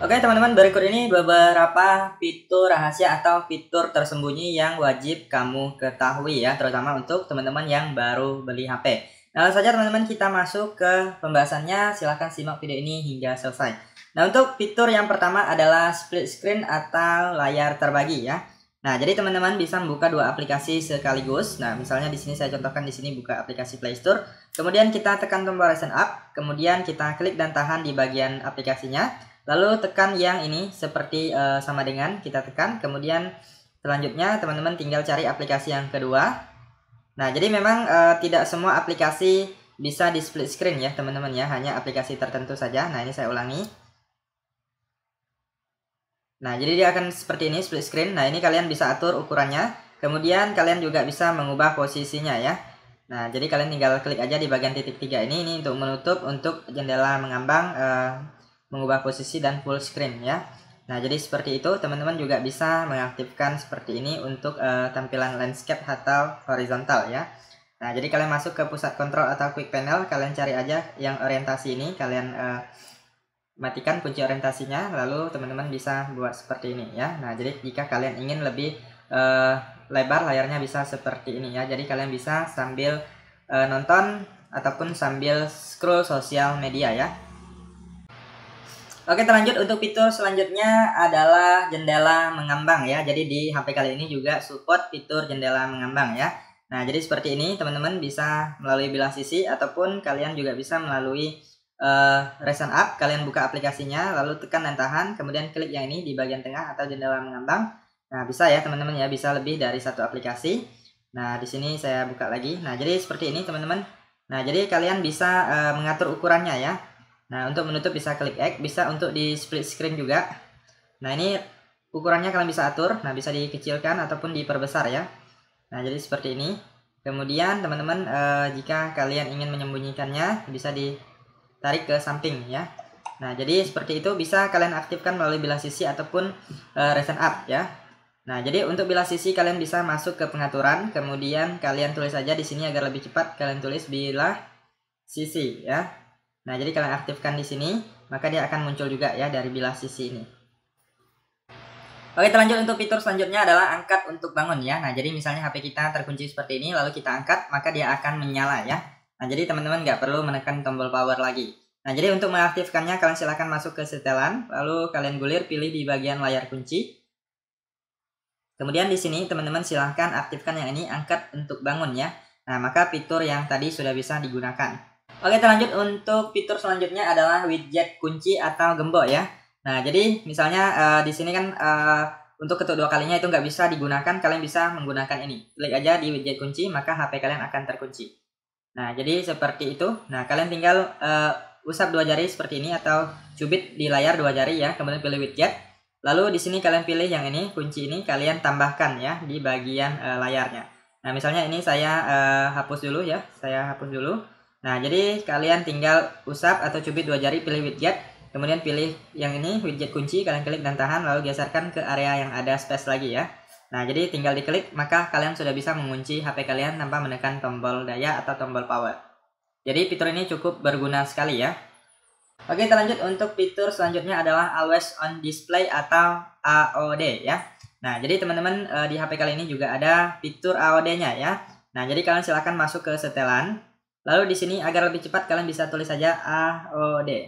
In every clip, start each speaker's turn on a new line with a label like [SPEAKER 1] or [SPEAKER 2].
[SPEAKER 1] Oke teman-teman, berikut ini beberapa fitur rahasia atau fitur tersembunyi yang wajib kamu ketahui ya, terutama untuk teman-teman yang baru beli HP. Nah, langsung saja teman-teman kita masuk ke pembahasannya, silahkan simak video ini hingga selesai. Nah, untuk fitur yang pertama adalah split screen atau layar terbagi ya. Nah, jadi teman-teman bisa membuka dua aplikasi sekaligus. Nah, misalnya di sini saya contohkan di sini buka aplikasi Play Store, kemudian kita tekan tombol Recent App, kemudian kita klik dan tahan di bagian aplikasinya. Lalu tekan yang ini seperti sama dengan kita tekan, kemudian selanjutnya teman-teman tinggal cari aplikasi yang kedua. Nah, jadi memang tidak semua aplikasi bisa di split screen ya teman-teman ya, hanya aplikasi tertentu saja. Nah, ini saya ulangi. Nah, jadi dia akan seperti ini split screen. Nah, ini kalian bisa atur ukurannya, kemudian kalian juga bisa mengubah posisinya ya. Nah, jadi kalian tinggal klik aja di bagian titik 3 ini untuk menutup, untuk jendela mengambang, mengubah posisi dan full screen ya. Nah, jadi seperti itu teman-teman juga bisa mengaktifkan seperti ini untuk tampilan landscape atau horizontal ya. Nah, jadi kalian masuk ke pusat kontrol atau quick panel, kalian cari aja yang orientasi ini, kalian matikan kunci orientasinya, lalu teman-teman bisa buat seperti ini ya. Nah, jadi jika kalian ingin lebih lebar layarnya bisa seperti ini ya. Jadi kalian bisa sambil nonton ataupun sambil scroll sosial media ya. Oke, terlanjut untuk fitur selanjutnya adalah jendela mengambang ya. Jadi di HP kali ini juga support fitur jendela mengambang ya. Nah, jadi seperti ini teman-teman bisa melalui bilah sisi ataupun kalian juga bisa melalui Recent App. Kalian buka aplikasinya, lalu tekan dan tahan, kemudian klik yang ini di bagian tengah atau jendela mengambang. Nah, bisa ya teman-teman ya, bisa lebih dari satu aplikasi. Nah, di sini saya buka lagi. Nah, jadi seperti ini teman-teman. Nah, jadi kalian bisa mengatur ukurannya ya. Nah, untuk menutup bisa klik X, bisa untuk di split screen juga. Nah, ini ukurannya kalian bisa atur. Nah, bisa dikecilkan ataupun diperbesar ya. Nah, jadi seperti ini. Kemudian teman-teman jika kalian ingin menyembunyikannya bisa ditarik ke samping ya. Nah, jadi seperti itu bisa kalian aktifkan melalui bilah sisi ataupun Recent App ya. Nah, jadi untuk bilah sisi kalian bisa masuk ke pengaturan, kemudian kalian tulis aja di sini agar lebih cepat, kalian tulis bilah sisi ya. Nah, jadi kalian aktifkan di sini, maka dia akan muncul juga ya dari bilah sisi ini. Oke, terlanjut untuk fitur selanjutnya adalah angkat untuk bangun ya. Nah, jadi misalnya HP kita terkunci seperti ini, lalu kita angkat, maka dia akan menyala ya. Nah, jadi teman-teman nggak perlu menekan tombol power lagi. Nah, jadi untuk mengaktifkannya, kalian silahkan masuk ke setelan, lalu kalian gulir, pilih di bagian layar kunci. Kemudian di sini teman-teman silahkan aktifkan yang ini, angkat untuk bangun ya. Nah, maka fitur yang tadi sudah bisa digunakan. Oke, terlanjut untuk fitur selanjutnya adalah widget kunci atau gembok ya. Nah, jadi misalnya di sini kan untuk kedua kalinya itu nggak bisa digunakan, kalian bisa menggunakan ini. Klik aja di widget kunci, maka HP kalian akan terkunci. Nah, jadi seperti itu. Nah, kalian tinggal usap dua jari seperti ini atau cubit di layar dua jari ya, kemudian pilih widget. Lalu di sini kalian pilih yang ini, kunci ini kalian tambahkan ya di bagian layarnya. Nah, misalnya ini saya hapus dulu ya, saya hapus dulu. Nah, jadi kalian tinggal usap atau cubit dua jari, pilih widget, kemudian pilih yang ini widget kunci, kalian klik dan tahan, lalu geserkan ke area yang ada space lagi ya. Nah, jadi tinggal diklik, maka kalian sudah bisa mengunci HP kalian tanpa menekan tombol daya atau tombol power. Jadi fitur ini cukup berguna sekali ya. Oke, kita lanjut untuk fitur selanjutnya adalah Always On Display atau AOD ya. Nah, jadi teman-teman di HP kali ini juga ada fitur AOD-nya ya. Nah, jadi kalian silahkan masuk ke setelan. Lalu di sini agar lebih cepat kalian bisa tulis saja AOD.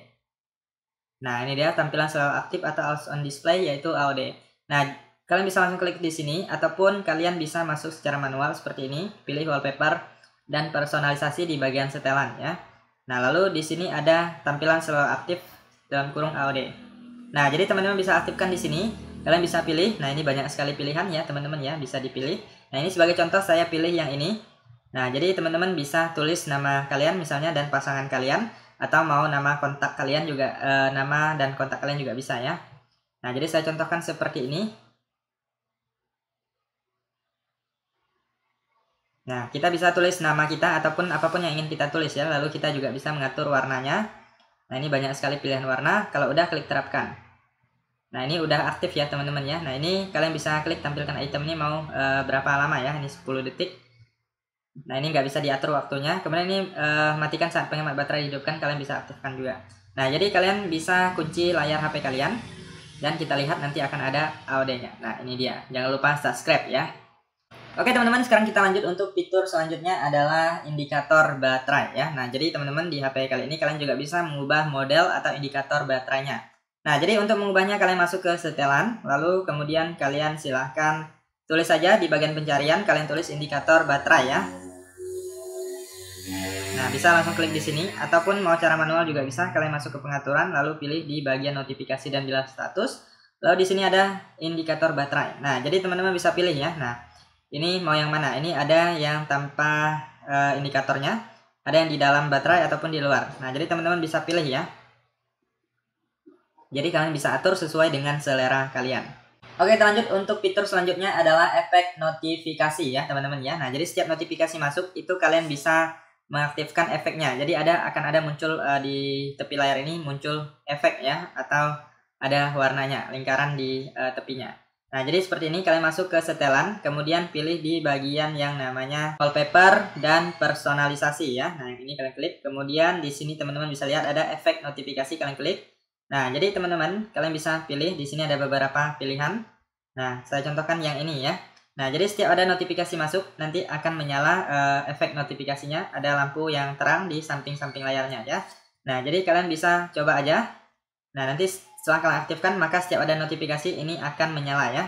[SPEAKER 1] Nah, ini dia tampilan selalu aktif atau Always On Display yaitu AOD. Nah, kalian bisa langsung klik di sini ataupun kalian bisa masuk secara manual seperti ini, pilih wallpaper dan personalisasi di bagian setelan ya. Nah, lalu di sini ada tampilan selalu aktif dalam kurung AOD. Nah, jadi teman-teman bisa aktifkan di sini. Kalian bisa pilih. Nah, ini banyak sekali pilihan ya, teman-teman ya, bisa dipilih. Nah, ini sebagai contoh saya pilih yang ini. Nah, jadi teman-teman bisa tulis nama kalian misalnya dan pasangan kalian, atau mau nama kontak kalian juga, nama dan kontak kalian juga bisa ya. Nah, jadi saya contohkan seperti ini. Nah, kita bisa tulis nama kita ataupun apapun yang ingin kita tulis ya. Lalu kita juga bisa mengatur warnanya. Nah, ini banyak sekali pilihan warna. Kalau udah, klik terapkan. Nah, ini udah aktif ya teman-teman ya. Nah, ini kalian bisa klik tampilkan item ini mau berapa lama ya. Ini 10 detik. Nah, ini nggak bisa diatur waktunya. Kemudian ini matikan saat penghemat baterai dihidupkan, kalian bisa aktifkan juga. Nah, jadi kalian bisa kunci layar HP kalian. dan kita lihat nanti akan ada AOD-nya. Nah, ini dia. Jangan lupa subscribe ya. Oke teman-teman, sekarang kita lanjut untuk fitur selanjutnya adalah indikator baterai ya. Nah, jadi teman-teman di HP kali ini kalian juga bisa mengubah model atau indikator baterainya. Nah, jadi untuk mengubahnya kalian masuk ke setelan, lalu kemudian kalian silahkan tulis saja di bagian pencarian, kalian tulis indikator baterai ya. Nah, bisa langsung klik di sini, ataupun mau cara manual juga bisa, kalian masuk ke pengaturan, lalu pilih di bagian notifikasi dan bilah status. Lalu di sini ada indikator baterai. Nah, jadi teman-teman bisa pilih ya. Nah, ini mau yang mana? Ini ada yang tanpa indikatornya, ada yang di dalam baterai ataupun di luar. Nah, jadi teman-teman bisa pilih ya. Jadi kalian bisa atur sesuai dengan selera kalian. Oke, kita lanjut untuk fitur selanjutnya adalah efek notifikasi ya, teman-teman ya. Nah, jadi setiap notifikasi masuk itu kalian bisa mengaktifkan efeknya. Jadi akan ada muncul di tepi layar ini muncul efek ya, atau ada warnanya, lingkaran di tepinya. Nah, jadi seperti ini, kalian masuk ke setelan, kemudian pilih di bagian yang namanya wallpaper dan personalisasi ya. Nah, ini kalian klik, kemudian di sini teman-teman bisa lihat ada efek notifikasi, kalian klik. Nah, jadi teman-teman, kalian bisa pilih, di sini ada beberapa pilihan. Nah, saya contohkan yang ini ya. Nah, jadi setiap ada notifikasi masuk, nanti akan menyala efek notifikasinya, ada lampu yang terang di samping-samping layarnya ya. Nah, jadi kalian bisa coba aja. Nah, nanti setelah kalian aktifkan, maka setiap ada notifikasi ini akan menyala ya.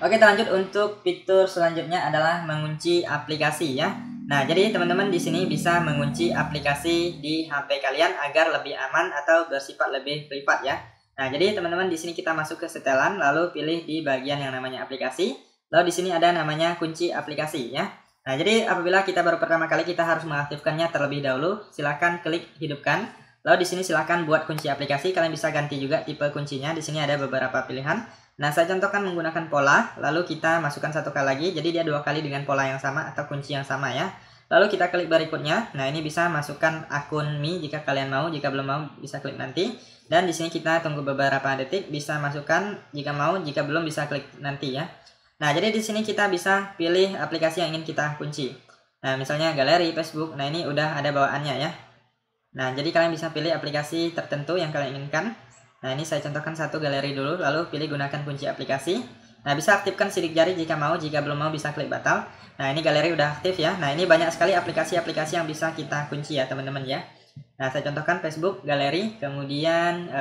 [SPEAKER 1] Oke, kita lanjut untuk fitur selanjutnya adalah mengunci aplikasi ya. Nah, jadi teman-teman di sini bisa mengunci aplikasi di HP kalian agar lebih aman atau bersifat lebih privat ya. Nah, jadi teman-teman di sini kita masuk ke setelan, lalu pilih di bagian yang namanya aplikasi. Lalu di sini ada namanya kunci aplikasi ya. Nah, jadi apabila kita baru pertama kali, kita harus mengaktifkannya terlebih dahulu. Silakan klik hidupkan. Lalu di sini silakan buat kunci aplikasi, kalian bisa ganti juga tipe kuncinya. Di sini ada beberapa pilihan. Nah, saya contohkan menggunakan pola, lalu kita masukkan satu kali lagi, jadi dia 2 kali dengan pola yang sama atau kunci yang sama ya. Lalu kita klik berikutnya. Nah, ini bisa masukkan akun Mi jika kalian mau, jika belum mau bisa klik nanti. Dan di sini kita tunggu beberapa detik, bisa masukkan jika mau, jika belum bisa klik nanti ya. Nah, jadi di sini kita bisa pilih aplikasi yang ingin kita kunci. Nah, misalnya galeri, Facebook. Nah, ini udah ada bawaannya ya. Nah, jadi kalian bisa pilih aplikasi tertentu yang kalian inginkan. Nah, ini saya contohkan satu galeri dulu, lalu pilih gunakan kunci aplikasi. Nah, bisa aktifkan sidik jari jika mau, jika belum mau bisa klik batal. Nah, ini galeri udah aktif ya. Nah, ini banyak sekali aplikasi-aplikasi yang bisa kita kunci ya, teman-teman ya. Nah, saya contohkan Facebook, galeri, kemudian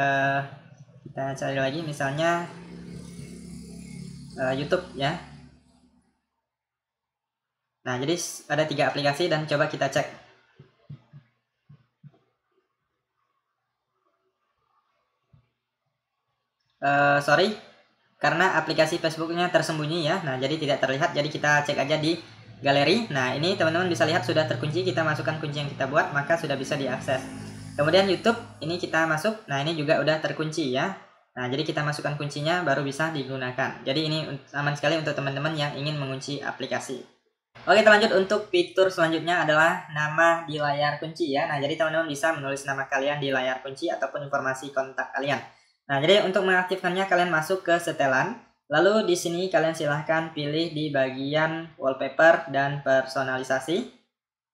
[SPEAKER 1] kita cari lagi misalnya YouTube ya. Nah, jadi ada 3 aplikasi dan coba kita cek. Sorry, karena aplikasi Facebooknya tersembunyi ya. Nah, jadi tidak terlihat, jadi kita cek aja di galeri. Nah, ini teman-teman bisa lihat sudah terkunci, kita masukkan kunci yang kita buat, maka sudah bisa diakses. Kemudian YouTube, ini kita masuk. Nah, ini juga udah terkunci ya. Nah, jadi kita masukkan kuncinya baru bisa digunakan. Jadi ini aman sekali untuk teman-teman yang ingin mengunci aplikasi. Oke, kita lanjut untuk fitur selanjutnya adalah nama di layar kunci ya. Nah, jadi teman-teman bisa menulis nama kalian di layar kunci ataupun informasi kontak kalian. Nah, jadi untuk mengaktifkannya kalian masuk ke setelan. Lalu di sini kalian silahkan pilih di bagian wallpaper dan personalisasi.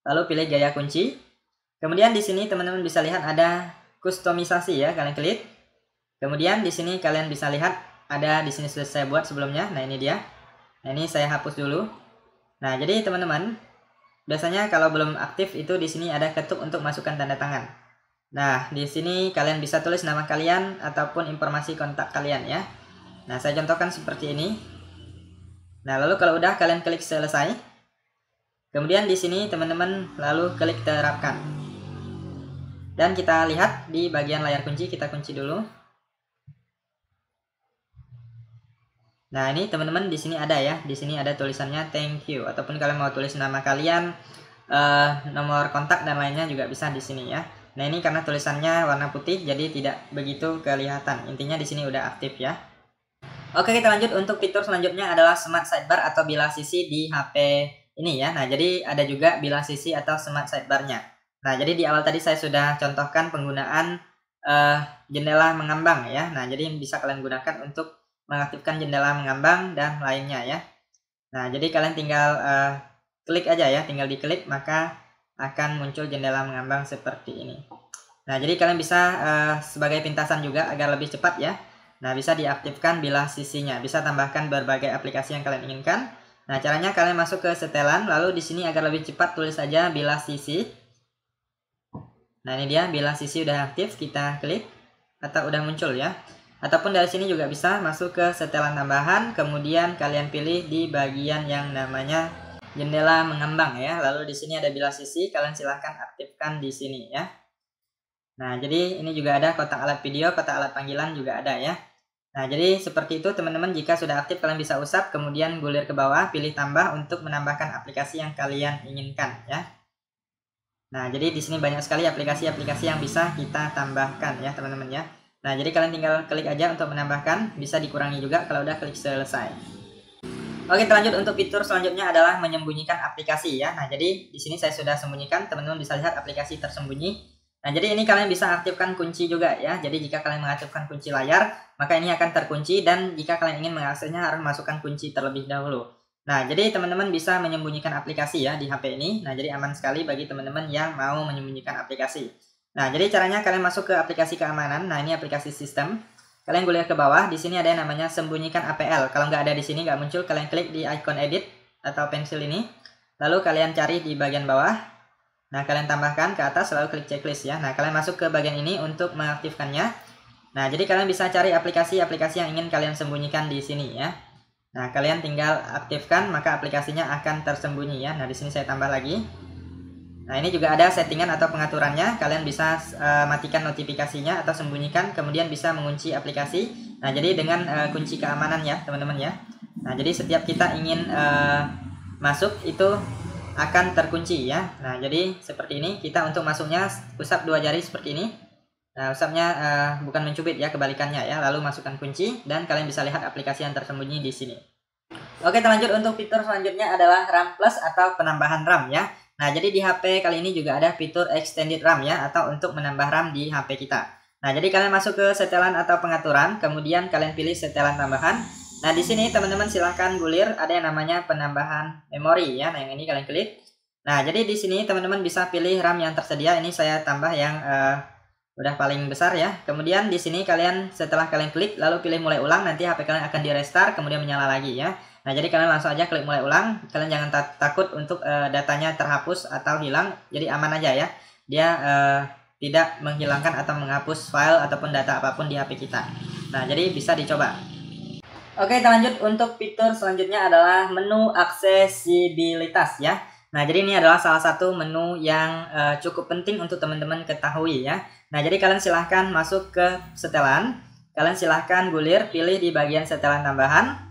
[SPEAKER 1] Lalu pilih gaya kunci. Kemudian di sini teman-teman bisa lihat ada kustomisasi ya, kalian klik. Kemudian di sini kalian bisa lihat ada di sini sudah saya buat sebelumnya. Nah, ini dia. Nah, ini saya hapus dulu. Nah, jadi teman-teman, biasanya kalau belum aktif itu di sini ada ketuk untuk masukkan tanda tangan. Nah, di sini kalian bisa tulis nama kalian ataupun informasi kontak kalian ya. Nah, saya contohkan seperti ini. Nah, lalu kalau udah kalian klik selesai. Kemudian di sini teman-teman lalu klik terapkan. Dan kita lihat di bagian layar kunci, kita kunci dulu. Nah, ini teman-teman di sini ada ya. Di sini ada tulisannya thank you, ataupun kalian mau tulis nama kalian, nomor kontak dan lainnya juga bisa di sini ya. Nah, ini karena tulisannya warna putih jadi tidak begitu kelihatan. Intinya di sini udah aktif ya. Oke, kita lanjut untuk fitur selanjutnya adalah smart sidebar atau bilah sisi di HP ini ya. Nah, jadi ada juga bilah sisi atau smart sidebarnya. Nah, jadi di awal tadi saya sudah contohkan penggunaan jendela mengambang ya. Nah, jadi bisa kalian gunakan untuk mengaktifkan jendela mengambang dan lainnya ya. Nah, jadi kalian tinggal klik aja ya, tinggal diklik maka akan muncul jendela mengambang seperti ini. Nah, jadi kalian bisa sebagai pintasan juga agar lebih cepat ya. Nah, bisa diaktifkan bilah sisinya, bisa tambahkan berbagai aplikasi yang kalian inginkan. Nah, caranya kalian masuk ke setelan, lalu di sini agar lebih cepat tulis saja bilah sisi. Nah, ini dia bilah sisi udah aktif, kita klik atau udah muncul ya. Ataupun dari sini juga bisa masuk ke setelan tambahan, kemudian kalian pilih di bagian yang namanya jendela mengembang ya. Lalu di sini ada bilah sisi, kalian silahkan aktifkan di sini ya. Nah, jadi ini juga ada kotak alat video, kotak alat panggilan juga ada ya. Nah, jadi seperti itu teman-teman, jika sudah aktif kalian bisa usap, kemudian gulir ke bawah, pilih tambah untuk menambahkan aplikasi yang kalian inginkan ya. Nah, jadi di sini banyak sekali aplikasi-aplikasi yang bisa kita tambahkan ya teman-teman ya. Nah, jadi kalian tinggal klik aja untuk menambahkan, bisa dikurangi juga kalau udah klik selesai. Oke, lanjut untuk fitur selanjutnya adalah menyembunyikan aplikasi ya. Nah, jadi di sini saya sudah sembunyikan, teman-teman bisa lihat aplikasi tersembunyi. Nah, jadi ini kalian bisa aktifkan kunci juga ya. Jadi jika kalian mengaktifkan kunci layar, maka ini akan terkunci, dan jika kalian ingin mengaksesnya harus masukkan kunci terlebih dahulu. Nah, jadi teman-teman bisa menyembunyikan aplikasi ya di HP ini. Nah, jadi aman sekali bagi teman-teman yang mau menyembunyikan aplikasi. Nah, jadi caranya kalian masuk ke aplikasi keamanan. Nah, ini aplikasi sistem. Kalian gulir ke bawah, di sini ada yang namanya sembunyikan APL. Kalau nggak ada di sini, nggak muncul, kalian klik di icon edit atau pensil ini. Lalu kalian cari di bagian bawah. Nah, kalian tambahkan ke atas, lalu klik checklist ya. Nah, kalian masuk ke bagian ini untuk mengaktifkannya. Nah, jadi kalian bisa cari aplikasi-aplikasi yang ingin kalian sembunyikan di sini ya. Nah, kalian tinggal aktifkan, maka aplikasinya akan tersembunyi ya. Nah, di sini saya tambah lagi. Nah, ini juga ada settingan atau pengaturannya. Kalian bisa matikan notifikasinya atau sembunyikan, kemudian bisa mengunci aplikasi. Nah, jadi dengan kunci keamanan ya, teman-teman ya. Nah, jadi setiap kita ingin masuk itu akan terkunci ya. Nah, jadi seperti ini, kita untuk masuknya usap 2 jari seperti ini. Nah, usapnya bukan mencubit ya, kebalikannya ya. Lalu masukkan kunci, dan kalian bisa lihat aplikasi yang tersembunyi di sini. Oke, lanjut untuk fitur selanjutnya adalah RAM plus atau penambahan RAM ya. Nah, jadi di HP kali ini juga ada fitur extended RAM ya, atau untuk menambah RAM di HP kita. Nah, jadi kalian masuk ke setelan atau pengaturan, kemudian kalian pilih setelan tambahan. Nah, di sini teman-teman silahkan gulir, ada yang namanya penambahan memori ya. Nah, yang ini kalian klik. Nah, jadi di sini teman-teman bisa pilih RAM yang tersedia. Ini saya tambah yang udah paling besar ya. Kemudian di sini kalian setelah kalian klik lalu pilih mulai ulang, nanti HP kalian akan di restart kemudian menyala lagi ya. Nah, jadi kalian langsung aja klik mulai ulang. Kalian jangan takut untuk datanya terhapus atau hilang. Jadi aman aja ya. Dia tidak menghilangkan atau menghapus file ataupun data apapun di HP kita. Nah, jadi bisa dicoba. Oke, kita lanjut untuk fitur selanjutnya adalah menu aksesibilitas ya. Nah, jadi ini adalah salah satu menu yang cukup penting untuk teman-teman ketahui ya. Nah, jadi kalian silahkan masuk ke setelan. Kalian silahkan gulir, pilih di bagian setelan tambahan.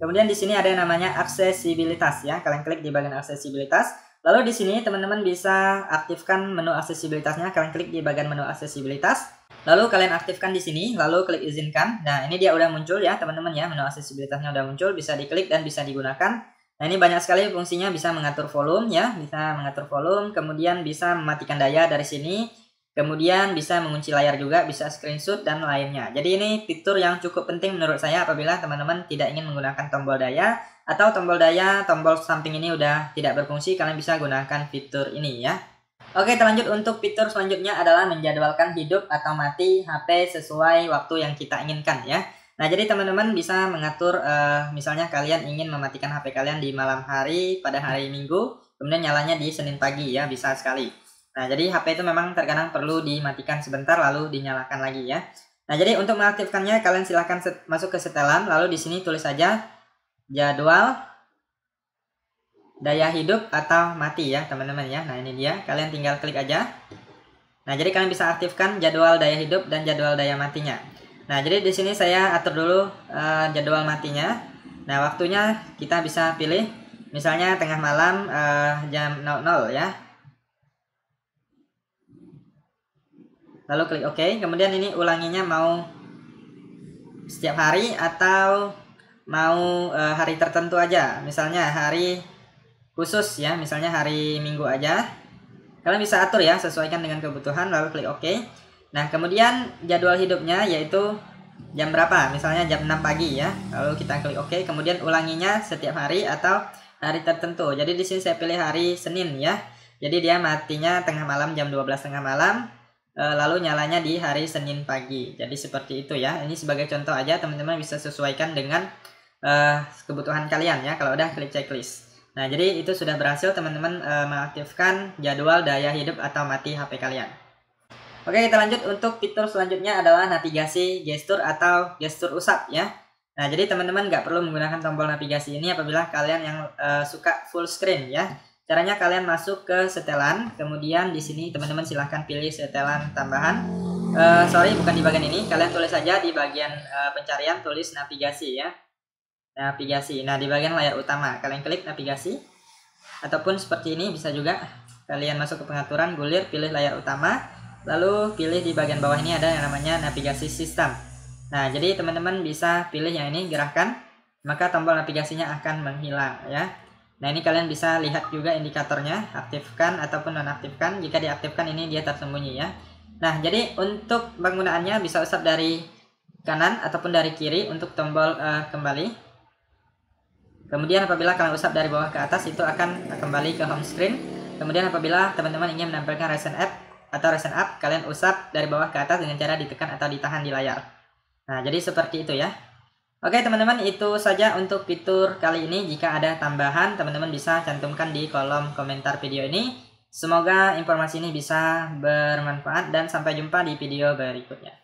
[SPEAKER 1] Kemudian di sini ada yang namanya aksesibilitas ya. Kalian klik di bagian aksesibilitas. Lalu di sini teman-teman bisa aktifkan menu aksesibilitasnya. Kalian klik di bagian menu aksesibilitas. Lalu kalian aktifkan di sini, lalu klik izinkan. Nah, ini dia udah muncul ya teman-teman ya, menu aksesibilitasnya udah muncul, bisa diklik dan bisa digunakan. Nah, ini banyak sekali fungsinya, bisa mengatur volume ya, bisa mengatur volume, kemudian bisa mematikan daya dari sini, kemudian bisa mengunci layar juga, bisa screenshot dan lainnya. Jadi ini fitur yang cukup penting menurut saya apabila teman-teman tidak ingin menggunakan tombol daya, atau tombol daya, tombol samping ini udah tidak berfungsi, kalian bisa gunakan fitur ini ya. Oke, lanjut untuk fitur selanjutnya adalah menjadwalkan hidup atau mati HP sesuai waktu yang kita inginkan ya. Nah, jadi teman-teman bisa mengatur misalnya kalian ingin mematikan HP kalian di malam hari pada hari Minggu, kemudian nyalanya di Senin pagi ya, bisa sekali. Nah, jadi HP itu memang terkadang perlu dimatikan sebentar lalu dinyalakan lagi ya. Nah, jadi untuk mengaktifkannya kalian silahkan masuk ke setelan, lalu di sini tulis saja jadwal daya hidup atau mati ya teman-teman ya. Nah, ini dia, kalian tinggal klik aja. Nah, jadi kalian bisa aktifkan jadwal daya hidup dan jadwal daya matinya. Nah, jadi di sini saya atur dulu jadwal matinya. Nah, waktunya kita bisa pilih misalnya tengah malam jam 00 ya. Lalu klik OK. Kemudian ini ulanginya mau setiap hari atau mau hari tertentu aja. Misalnya hari khusus ya, misalnya hari Minggu aja. Kalian bisa atur ya, sesuaikan dengan kebutuhan, lalu klik OK. Nah, kemudian jadwal hidupnya yaitu jam berapa, misalnya jam 6 pagi ya. Lalu kita klik OK, kemudian ulanginya setiap hari atau hari tertentu. Jadi di sini saya pilih hari Senin ya. Jadi dia matinya tengah malam jam 12 tengah malam. lalu nyalanya di hari Senin pagi. Jadi seperti itu ya. Ini sebagai contoh aja, teman-teman bisa sesuaikan dengan kebutuhan kalian ya kalau udah klik checklist. Nah, jadi itu sudah berhasil teman-teman mengaktifkan jadwal daya hidup atau mati HP kalian. Oke, kita lanjut untuk fitur selanjutnya adalah navigasi gestur atau gestur usap ya. Nah, jadi teman-teman nggak perlu menggunakan tombol navigasi ini apabila kalian yang suka full screen ya. Caranya kalian masuk ke setelan, kemudian di sini teman-teman silahkan pilih setelan tambahan. Sorry, bukan di bagian ini, kalian tulis saja di bagian pencarian, tulis navigasi ya. Navigasi. Nah, di bagian layar utama kalian klik navigasi, ataupun seperti ini bisa juga kalian masuk ke pengaturan, gulir, pilih layar utama, lalu pilih di bagian bawah ini ada yang namanya navigasi sistem. Nah, jadi teman-teman bisa pilih yang ini, gerahkan, maka tombol navigasinya akan menghilang ya. Nah, ini kalian bisa lihat juga indikatornya, aktifkan ataupun nonaktifkan. Jika diaktifkan ini dia tersembunyi ya. Nah, jadi untuk penggunaannya bisa usap dari kanan ataupun dari kiri untuk tombol kembali. Kemudian apabila kalian usap dari bawah ke atas itu akan kembali ke home screen. Kemudian apabila teman-teman ingin menampilkan recent app atau recent up, kalian usap dari bawah ke atas dengan cara ditekan atau ditahan di layar. Nah, jadi seperti itu ya. Oke teman-teman, itu saja untuk fitur kali ini. Jika ada tambahan, teman-teman bisa cantumkan di kolom komentar video ini. Semoga informasi ini bisa bermanfaat dan sampai jumpa di video berikutnya.